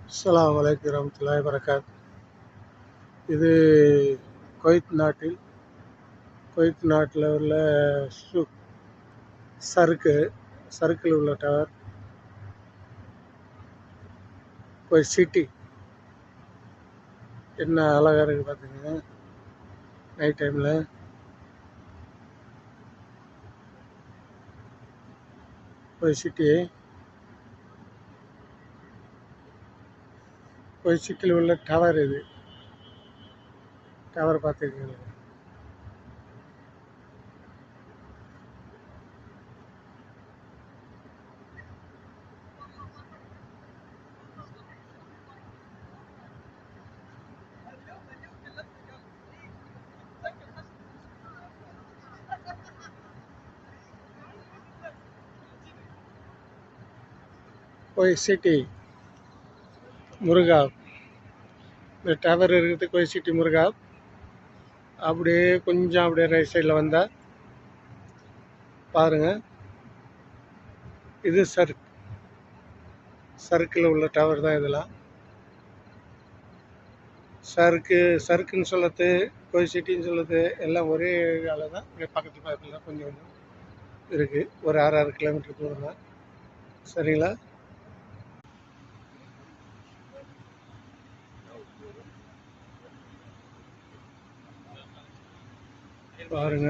அஸ்ஸலாமு அலைக்கும் வரஹ்மத்துல்லாஹி வபரகாத். இது குவைத் நாட்டில் உள்ள சர்க்கிள் உள்ள டவர். குவைத் சிட்டி என்ன அழகாக இருக்குது பார்த்தீங்கன்னா நைட் டைமில். குவைத் சிட்டியில் உள்ள டவர். இது டவர் பார்த்துருக்கீங்க. குவைத் சிட்டி முருகா, இந்த டவர் இருக்கிறது குவைத் சிட்டி முருகா. அப்படியே கொஞ்சம் அப்படியே ரைட் சைடில் வந்தால் பாருங்கள், இது சர்க்கிள் உள்ள டவர் தான். இதெல்லாம் சர்க்குன்னு சொல்லுறது, குவைத் சிட்டின்னு சொல்லுறது எல்லாம் ஒரே ஆளு தான். இங்கே பக்கத்தில் தான் கொஞ்சம் இருக்குது. ஒரு 6 கிலோமீட்டர் தூரம் தான். சரிங்களா? பாருங்க,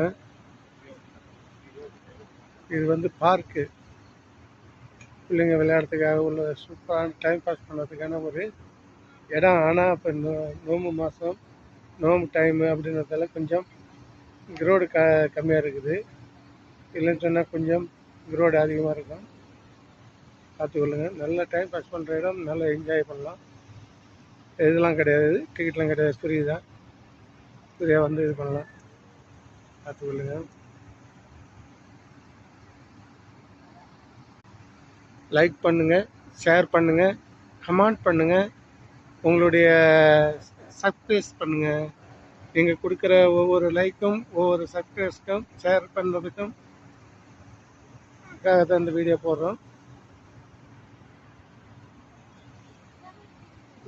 இது பார்க்கு, பிள்ளைங்க விளையாடுறதுக்காக உள்ள சூப்பரான டைம் பாஸ் பண்ணுறதுக்கான ஒரு இடம். ஆனால் இப்போ நோம்பு மாதம், நோம்பு டைமு அப்படின்றதால கொஞ்சம் கிரௌடு கம்மியாக இருக்குது. இல்லைன்னு சொன்னால் கொஞ்சம் கிரௌடு அதிகமாக இருக்கும். பார்த்துக்கொள்ளுங்க. நல்ல டைம் பாஸ் பண்ணுற இடம், நல்லா என்ஜாய் பண்ணலாம். இதெல்லாம் கிடையாது, டிக்கெட்லாம் கிடையாது, ஃப்ரீ தான். ஃப்ரீயாக இது பண்ணலாம். பார்த்துக்கொள்ளுங்க. லைக் பண்ணுங்கள், ஷேர் பண்ணுங்கள், கமெண்ட் பண்ணுங்கள், உங்களுடைய சப்ஸ்கிரைப் பண்ணுங்கள். நீங்கள் கொடுக்குற ஒவ்வொரு லைக்கும், ஒவ்வொரு சப்ஸ்கிரைப்ஸ்க்கும், ஷேர் பண்ணுறதுக்கும் தான் இந்த வீடியோ போடுறோம்.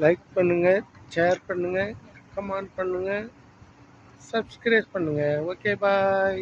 லைக் பண்ணுங்கள், ஷேர் பண்ணுங்கள், கமெண்ட் பண்ணுங்கள், சப்ஸ்கிரைப் பண்ணுங்கள். ஓகே, பாய்.